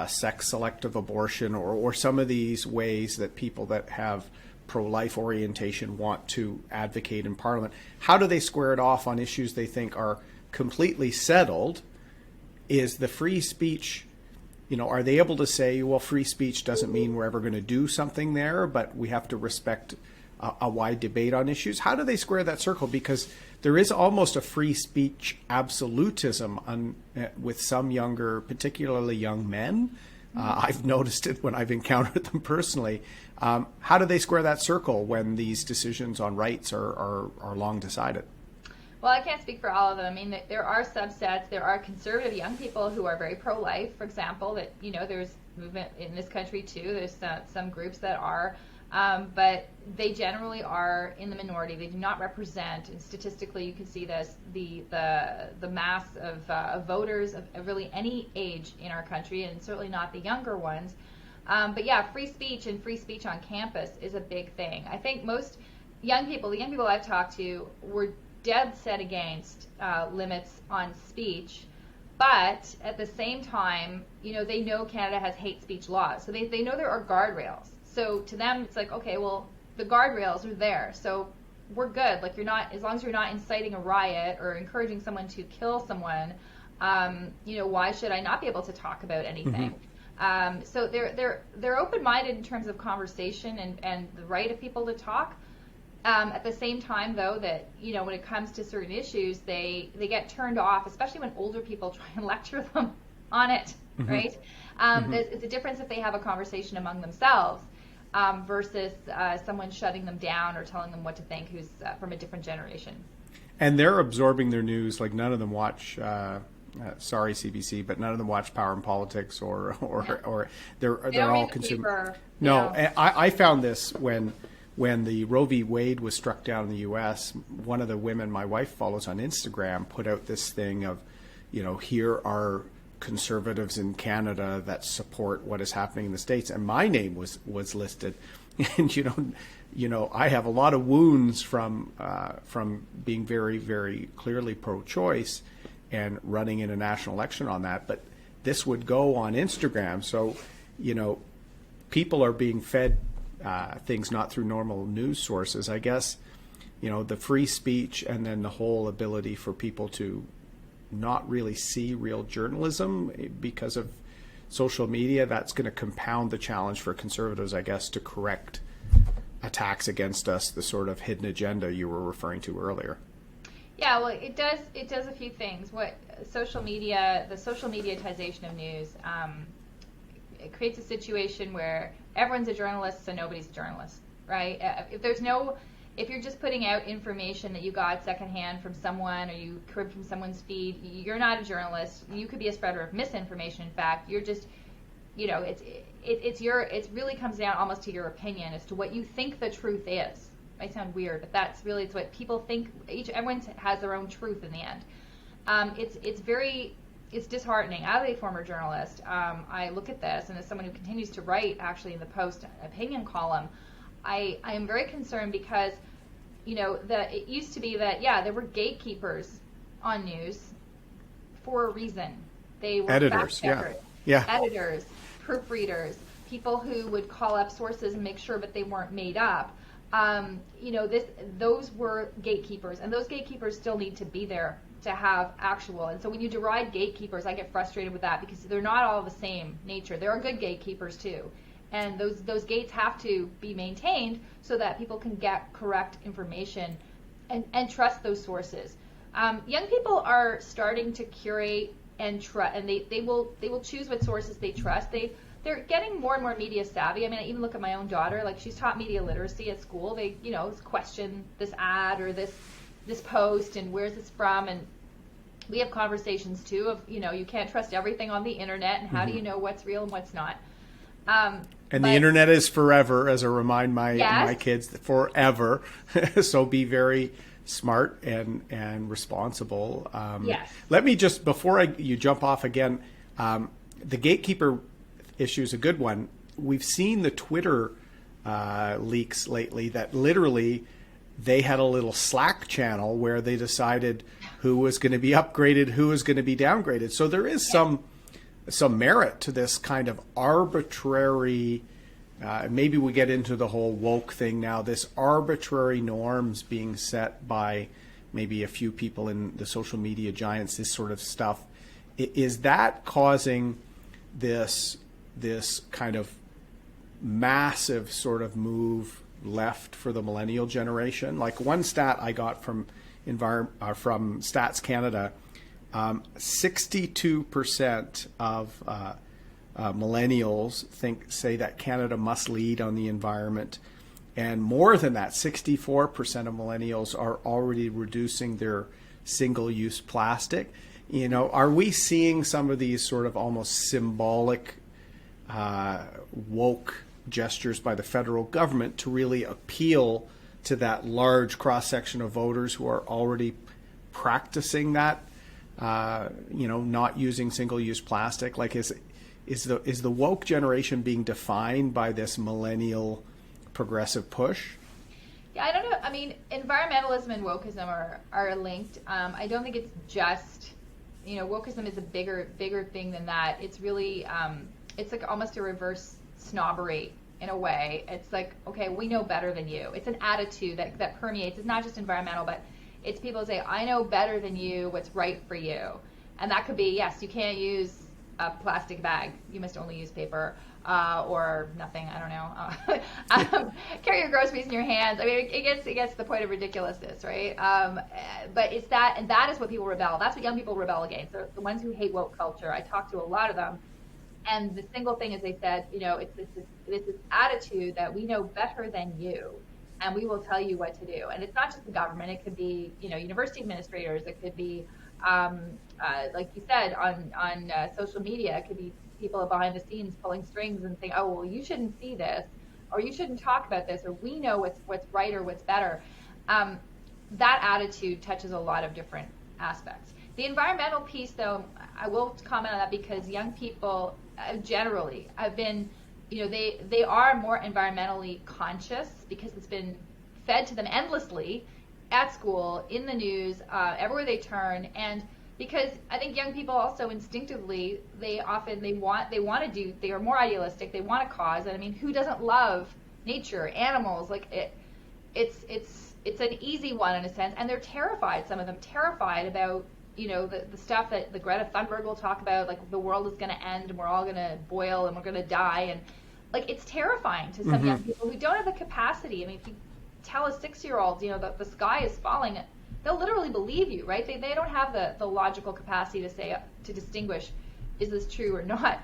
Speaker 1: sex-selective abortion or some of these ways that people that have pro-life orientation want to advocate in Parliament? How do they square it off on issues they think are completely settled? Is the free speech, are they able to say, well, free speech doesn't mean we're ever going to do something there, but we have to respect a wide debate on issues? How do they square that circle? Because there is almost a free speech absolutism with some younger, particularly young men. I've noticed it when I've encountered them personally. How do they square that circle when these decisions on rights are long decided?
Speaker 2: Well, I can't speak for all of them. I mean, there are subsets. There are conservative young people who are very pro-life, for example, that, there's movement in this country too. There's some groups that are, but they generally are in the minority. They do not represent, and statistically you can see this, the mass of voters of really any age in our country, and certainly not the younger ones. But yeah, free speech and free speech on campus is a big thing. I think most the young people I've talked to were dead set against limits on speech, but at the same time, they know Canada has hate speech laws, so they know there are guardrails. So to them, it's like, okay, well, the guardrails are there, so we're good. Like, as long as you're not inciting a riot or encouraging someone to kill someone, why should I not be able to talk about anything? So they're open-minded in terms of conversation and the right of people to talk. At the same time, though, that when it comes to certain issues, they get turned off, especially when older people try and lecture them on it, right? It's a difference if they have a conversation among themselves versus someone shutting them down or telling them what to think who's from a different generation.
Speaker 1: And they're absorbing their news like none of them watch. Sorry, CBC, but none of them watch Power and Politics or they're all consuming. No, and I found this when the Roe v. Wade was struck down in the U.S., one of the women my wife follows on Instagram put out this thing of, here are conservatives in Canada that support what is happening in the States, and my name was listed. And I have a lot of wounds from being very, very clearly pro-choice and running in a national election on that. But this would go on Instagram, so people are being fed things not through normal news sources. I guess, the free speech and then the whole ability for people to not really see real journalism because of social media, that's going to compound the challenge for conservatives, I guess, to correct attacks against us, the sort of hidden agenda you were referring to earlier.
Speaker 2: Yeah, well, it does a few things. The social mediatization of news, it creates a situation where everyone's a journalist, so nobody's a journalist, right? If you're just putting out information that you got secondhand from someone or you cribbed from someone's feed, you're not a journalist. You could be a spreader of misinformation. In fact, you're just, it really comes down almost to your opinion as to what you think the truth is. It might sound weird, but it's what people think. Everyone has their own truth in the end. It's disheartening. As a former journalist, I look at this, and as someone who continues to write actually in the Post opinion column, I am very concerned because, it used to be that, there were gatekeepers on news for a reason. They were
Speaker 1: editors,
Speaker 2: editors, proofreaders, people who would call up sources and make sure that they weren't made up. Those were gatekeepers, and those gatekeepers still need to be there to have actual. And so when you deride gatekeepers, I get frustrated with that because they're not all the same nature. There are good gatekeepers too. And those gates have to be maintained so that people can get correct information and trust those sources. Young people are starting to curate and trust, and they will choose what sources they trust. They're getting more and more media savvy. I mean, I even look at my own daughter. Like, she's taught media literacy at school. They question this ad or this post and where's this from, and we have conversations too of you can't trust everything on the internet, and how do you know what's real and what's not.
Speaker 1: And the internet is forever, as I remind my kids, forever. So be very smart and responsible.
Speaker 2: Yes.
Speaker 1: Let me just, before you jump off again, the gatekeeper issue is a good one. We've seen the Twitter leaks lately that literally they had a little Slack channel where they decided who was going to be upgraded, who was going to be downgraded. So there is some merit to this kind of arbitrary, maybe we get into the whole woke thing now, this arbitrary norms being set by maybe a few people in the social media giants, this sort of stuff. Is that causing this kind of massive sort of move left for the millennial generation? Like one stat I got from Stats Canada, 62% of millennials say that Canada must lead on the environment. And more than that, 64% of millennials are already reducing their single-use plastic. You know, are we seeing some of these sort of almost symbolic woke gestures by the federal government to really appeal to that large cross-section of voters who are already practicing that, not using single-use plastic? Like, is the woke generation being defined by this millennial progressive push?
Speaker 2: Yeah, I don't know. I mean, environmentalism and wokeism are linked. I don't think it's just, wokeism is a bigger thing than that. It's really, it's like almost a reverse snobbery in a way. It's like, okay, we know better than you. It's an attitude that permeates. It's not just environmental, but it's people say, I know better than you what's right for you. And that could be, yes, you can't use a plastic bag. You must only use paper. Or nothing, I don't know. Carry your groceries in your hands. I mean, it gets to the point of ridiculousness, right? But it's that, and that is what people rebel. That's what young people rebel against. They're the ones who hate woke culture. I talked to a lot of them, and the single thing is they said, it's this attitude that we know better than you, and we will tell you what to do. And it's not just the government. It could be, university administrators. It could be, like you said, on social media. It could be people behind the scenes pulling strings and saying, oh, well, you shouldn't see this, or you shouldn't talk about this, or we know what's right or what's better. That attitude touches a lot of different aspects. The environmental piece, though, I will comment on that because young people generally have been, they are more environmentally conscious because it's been fed to them endlessly at school, in the news, everywhere they turn. And because I think young people also instinctively, they are more idealistic, they want a cause. And I mean, who doesn't love nature, animals? Like it's an easy one in a sense. And they're terrified, some of them terrified about, the stuff that the Greta Thunberg will talk about, like the world is going to end and we're all going to boil and we're going to die. And like, it's terrifying to some young people who don't have the capacity. I mean, if you tell a 6-year-old, that the sky is falling, they'll literally believe you, right? They don't have the logical capacity to distinguish, is this true or not?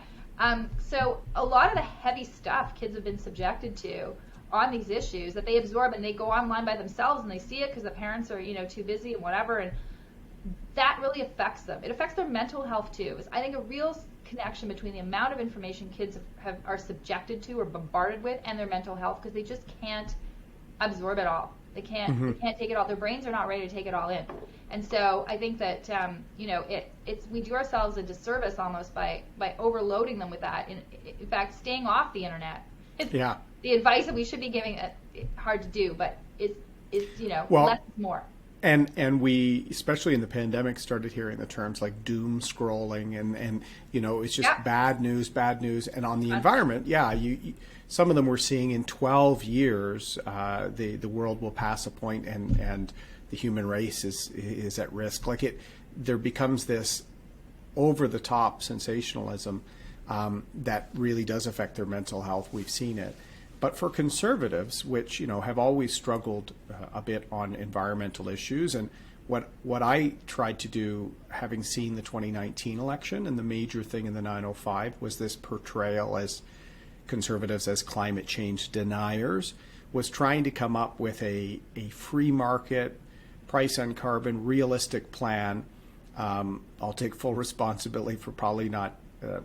Speaker 2: So a lot of the heavy stuff kids have been subjected to on these issues that they absorb, and they go online by themselves and they see it because the parents are, too busy and whatever, and that really affects them. It affects their mental health too. It's, I think, a real connection between the amount of information kids are subjected to or bombarded with and their mental health, because they just can't absorb it all. They can't take it all. Their brains are not ready to take it all in. And so I think that we do ourselves a disservice almost by overloading them with that. In fact, staying off the internet.
Speaker 1: Yeah.
Speaker 2: The advice that we should be giving, hard to do, but it's less is more.
Speaker 1: And we, especially in the pandemic, started hearing the terms like doom scrolling and it's just bad news. And on the environment, some of them we're seeing in 12 years, the world will pass a point and the human race is at risk. Like there becomes this over the top sensationalism that really does affect their mental health. We've seen it. But for conservatives, which have always struggled a bit on environmental issues, and what I tried to do, having seen the 2019 election, and the major thing in the 905 was this portrayal as conservatives as climate change deniers, was trying to come up with a free market, price on carbon, realistic plan. I'll take full responsibility for probably not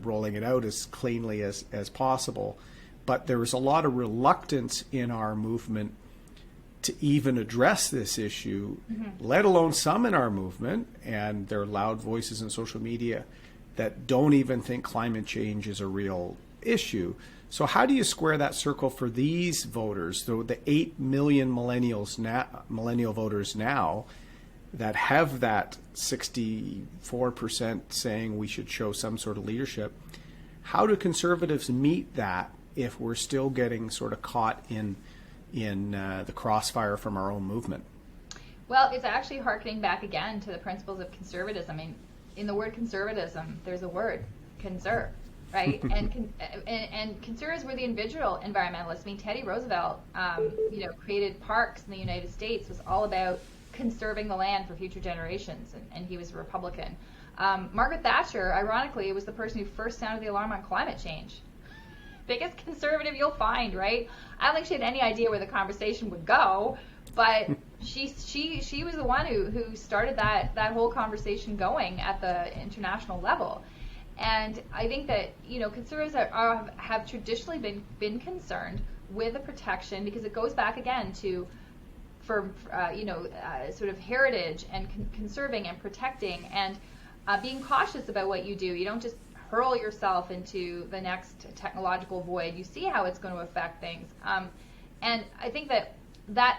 Speaker 1: rolling it out as cleanly as possible. But there was a lot of reluctance in our movement to even address this issue, let alone some in our movement, and there are loud voices in social media that don't even think climate change is a real issue. So how do you square that circle for these voters, the 8 million millennial voters now that have that 64% saying we should show some sort of leadership? How do conservatives meet that if we're still getting sort of caught in the crossfire from our own movement?
Speaker 2: Well, it's actually harkening back again to the principles of conservatism. I mean, in the word conservatism, there's a word, conserve, right? and conservatives were the individual environmentalists. I mean, Teddy Roosevelt, created parks in the United States. Was all about conserving the land for future generations, and he was a Republican. Margaret Thatcher, ironically, was the person who first sounded the alarm on climate change. Biggest conservative you'll find, right? I don't think she had any idea where the conversation would go, but she was the one who started that whole conversation going at the international level. And I think that conservatives have traditionally been concerned with the protection, because it goes back again to sort of heritage and conserving and protecting and being cautious about what you do. You don't just hurl yourself into the next technological void. You see how it's going to affect things. And I think that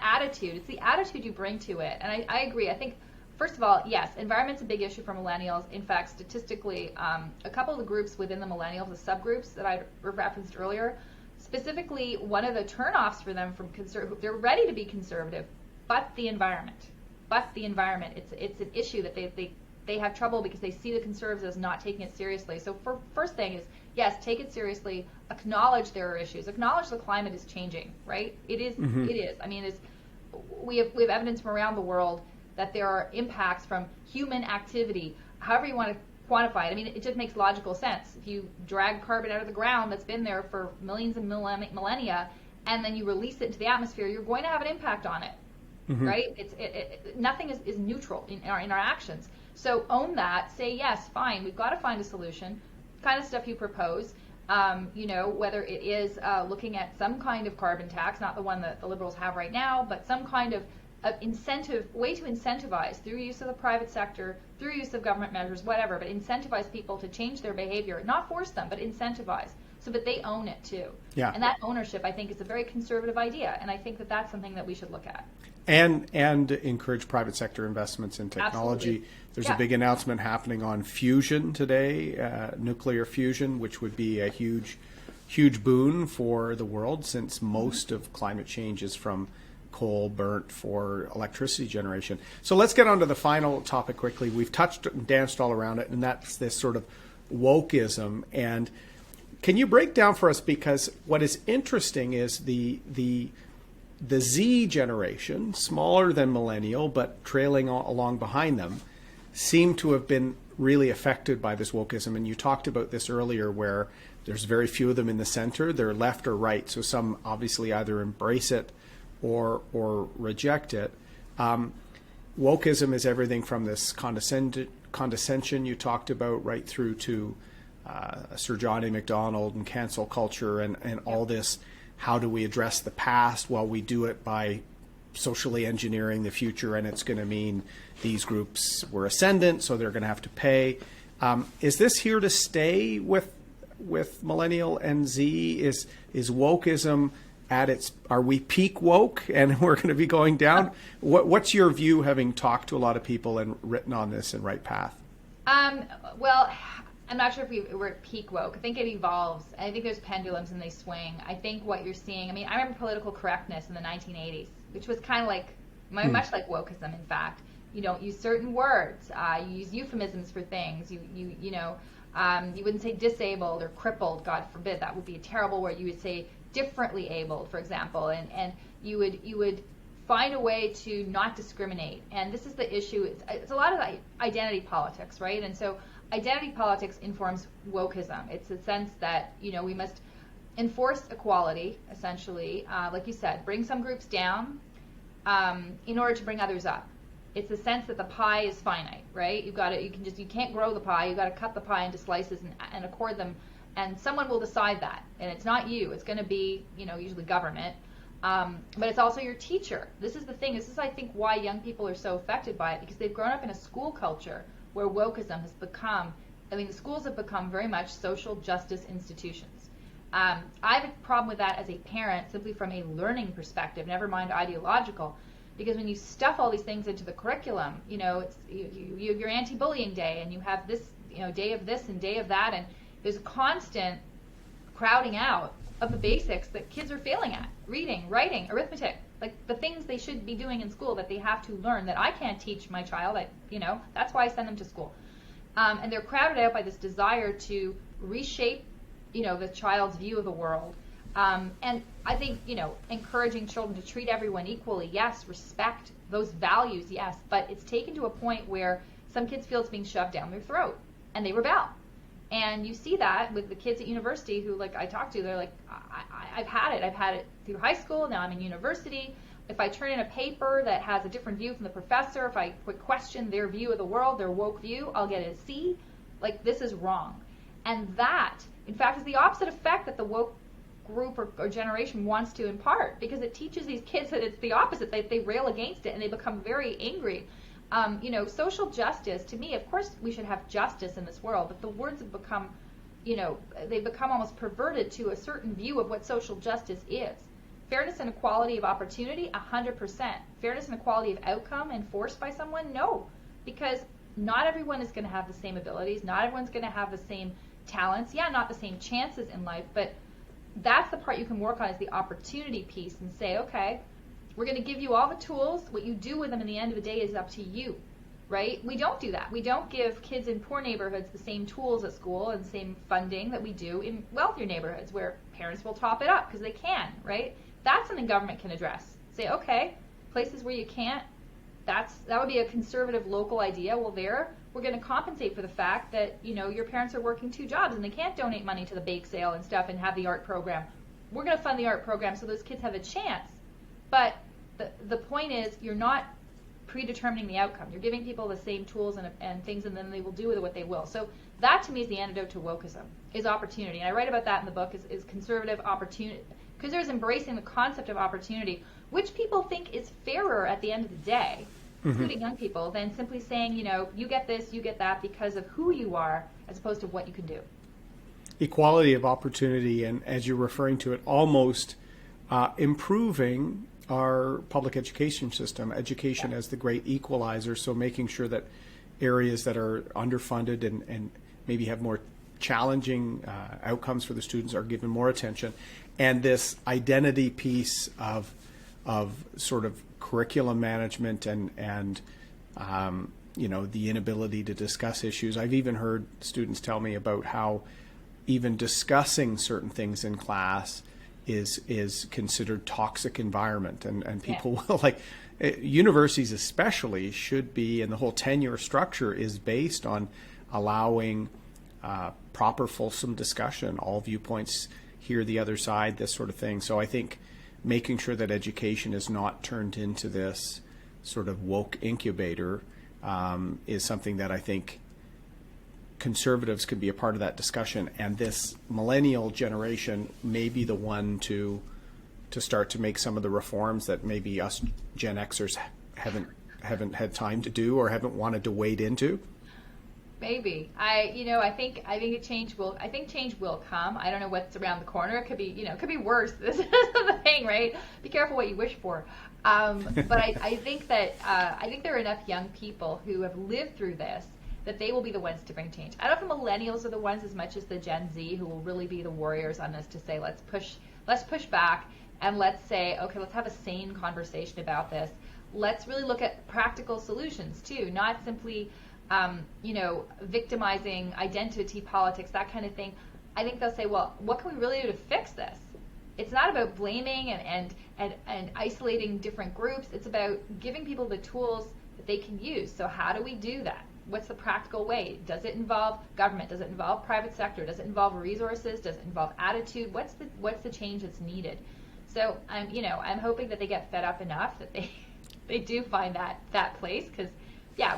Speaker 2: attitude, it's the attitude you bring to it. And I agree. I think, first of all, yes, environment's a big issue for millennials. In fact, statistically, a couple of the groups within the millennials, the subgroups that I referenced earlier, specifically one of the turnoffs for them from they're ready to be conservative, but the environment. It's an issue that they have trouble because they see the conservatives as not taking it seriously. So first thing is, yes, take it seriously, acknowledge there are issues, acknowledge the climate is changing, right? It is. It is. I mean, we have evidence from around the world that there are impacts from human activity, however you want to quantify it. I mean, it just makes logical sense. If you drag carbon out of the ground that's been there for millions and millennia, and then you release it into the atmosphere, you're going to have an impact on it, right? Nothing is neutral in our actions. So own that. Say, yes, fine, we've got to find a solution. Kind of stuff you propose, whether it is looking at some kind of carbon tax, not the one that the Liberals have right now, but some kind of way to incentivize through use of the private sector, through use of government measures, whatever, but incentivize people to change their behavior, not force them, but incentivize, so that they own it too.
Speaker 1: Yeah.
Speaker 2: And that ownership, I think, is a very conservative idea, and I think that that's something that we should look at.
Speaker 1: And encourage private sector investments in technology.
Speaker 2: Absolutely.
Speaker 1: There's a big announcement happening on fusion today, nuclear fusion, which would be a huge boon for the world, since most of climate change is from coal burnt for electricity generation. So let's get on to the final topic quickly. We've touched and danced all around it, and that's this sort of wokeism. And can you break down for us, because what is interesting is the Z generation, smaller than millennial but trailing along behind them, seem to have been really affected by this wokeism. And you talked about this earlier, where there's very few of them in the center. They're left or right. So some obviously either embrace it or reject it. Wokeism is everything from this condescension you talked about right through to Sir John A. Macdonald and cancel culture and all this. How do we address the past? Well, we do it by socially engineering the future, and it's going to mean these groups were ascendant, so they're going to have to pay. Is this here to stay with millennial and Z? Is wokeism at its? Are we peak woke and we're going to be going down? What's your view, having talked to a lot of people and written on this in Right Path?
Speaker 2: Well, I'm not sure if we're at peak woke. I think it evolves. I think there's pendulums and they swing. I think what you're seeing, I remember political correctness in the 1980s, which was kind of like, much like wokeism, in fact. You don't use certain words. You use euphemisms for things. You wouldn't say disabled or crippled, God forbid. That would be a terrible word. You would say differently abled, for example, and you would find a way to not discriminate. And this is the issue. It's a lot of identity politics, right? And so identity politics informs wokeism. It's a sense that, we must enforce equality, essentially, like you said, bring some groups down in order to bring others up. It's the sense that the pie is finite, right? You can't grow the pie. You've got to cut the pie into slices and accord them, and someone will decide that. And it's not you. It's going to be, usually government. But it's also your teacher. This is the thing. This is, I think, why young people are so affected by it, because they've grown up in a school culture where wokeism has become, the schools have become very much social justice institutions. I have a problem with that as a parent, simply from a learning perspective, never mind ideological, because when you stuff all these things into the curriculum, you have your anti-bullying day, and you have this, day of this and day of that, and there's a constant crowding out of the basics that kids are failing at: reading, writing, arithmetic, like the things they should be doing in school that they have to learn that I can't teach my child. That's why I send them to school. And they're crowded out by this desire to reshape, the child's view of the world. And I think, encouraging children to treat everyone equally, yes, respect those values, yes, but it's taken to a point where some kids feel it's being shoved down their throat and they rebel. And you see that with the kids at university who, like, I talk to, they're like, I've had it. I've had it through high school. Now I'm in university. If I turn in a paper that has a different view from the professor, if I question their view of the world, their woke view, I'll get a C. Like, this is wrong. And that, in fact, is the opposite effect that the woke group or generation wants to impart, because it teaches these kids that it's the opposite. They rail against it and they become very angry. Social justice, to me, of course we should have justice in this world, but the words have become, they've become almost perverted to a certain view of what social justice is. Fairness and equality of opportunity, 100%. Fairness and equality of outcome enforced by someone, no. Because not everyone is going to have the same abilities, not everyone's going to have the same talents, not the same chances in life, but that's the part you can work on, is the opportunity piece, and say, okay, we're going to give you all the tools. What you do with them in the end of the day is up to you, right? We don't do that. We don't give kids in poor neighborhoods the same tools at school and the same funding that we do in wealthier neighborhoods, where parents will top it up because they can, right? That's something government can address. Say, okay, places where you can't, that would be a conservative local idea. Well, we're going to compensate for the fact that, your parents are working 2 jobs and they can't donate money to the bake sale and stuff and have the art program. We're going to fund the art program so those kids have a chance. But the point is, you're not predetermining the outcome. You're giving people the same tools and things, and then they will do with it what they will. So that, to me, is the antidote to wokeism, is opportunity. And I write about that in the book, is conservative opportunity. Because there's embracing the concept of opportunity, which people think is fairer at the end of the day, including young people, than simply saying, you get this, you get that because of who you are, as opposed to what you can do.
Speaker 1: Equality of opportunity, and as you're referring to it, almost improving our public education system, education as the great equalizer, so making sure that areas that are underfunded and maybe have more challenging outcomes for the students are given more attention. And this identity piece of sort of curriculum management and the inability to discuss issues. I've even heard students tell me about how even discussing certain things in class is considered toxic environment, and people will, like, universities especially should be, and the whole tenure structure is based on allowing proper, fulsome discussion, all viewpoints, hear the other side, this sort of thing. So I think making sure that education is not turned into this sort of woke incubator is something that I think conservatives could be a part of that discussion, and this millennial generation may be the one to start to make some of the reforms that maybe us Gen Xers haven't had time to do or haven't wanted to wade into.
Speaker 2: Maybe. I think change will come. I don't know what's around the corner. It could be worse. This is the thing, right? Be careful what you wish for. But I think that I think there are enough young people who have lived through this that they will be the ones to bring change. I don't know if the millennials are the ones as much as the Gen Z who will really be the warriors on this, to say let's push back and let's say, okay, let's have a sane conversation about this. Let's really look at practical solutions too, not simply victimizing identity politics, that kind of thing. I think they'll say, well, what can we really do to fix this? It's not about blaming and isolating different groups. It's about giving people the tools that they can use. So how do we do that? What's the practical way? Does it involve government? Does it involve private sector? Does it involve resources? Does it involve attitude? What's the change that's needed? So I'm hoping that they get fed up enough that they do find that place, because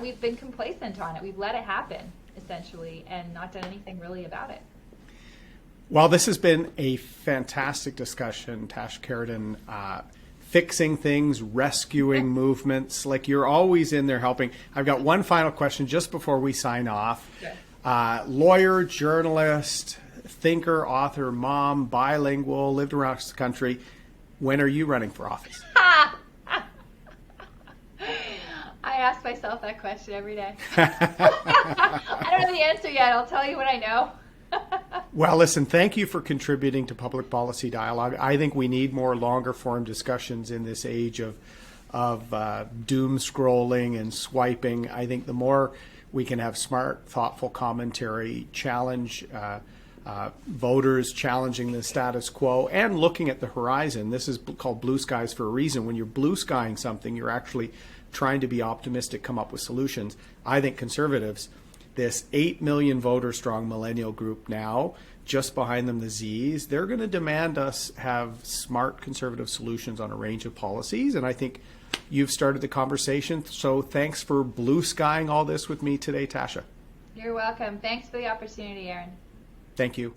Speaker 2: we've been complacent on it. We've let it happen essentially and not done anything really about it.
Speaker 1: Well, this has been a fantastic discussion, Tasha Kheiriddin. Fixing things, rescuing movements, like you're always in there helping. I've got one final question just before we sign off.
Speaker 2: Okay.
Speaker 1: Lawyer, journalist, thinker, author, mom, bilingual, lived around the country. When are you running for office?
Speaker 2: I ask myself that question every day. I don't know the answer yet. I'll tell you when I know.
Speaker 1: Well, listen, thank you for contributing to public policy dialogue. I think we need more longer form discussions in this age of doom scrolling and swiping. I think the more we can have smart, thoughtful commentary, challenge voters, challenging the status quo, and looking at the horizon. This is called blue skies for a reason. When you're blue skying something, you're actually trying to be optimistic, come up with solutions. I think conservatives, this 8 million voter strong millennial group now, just behind them the Zs, they're going to demand us have smart conservative solutions on a range of policies. And I think you've started the conversation. So thanks for blue skying all this with me today, Tasha.
Speaker 2: You're welcome. Thanks for the opportunity, Erin.
Speaker 1: Thank you.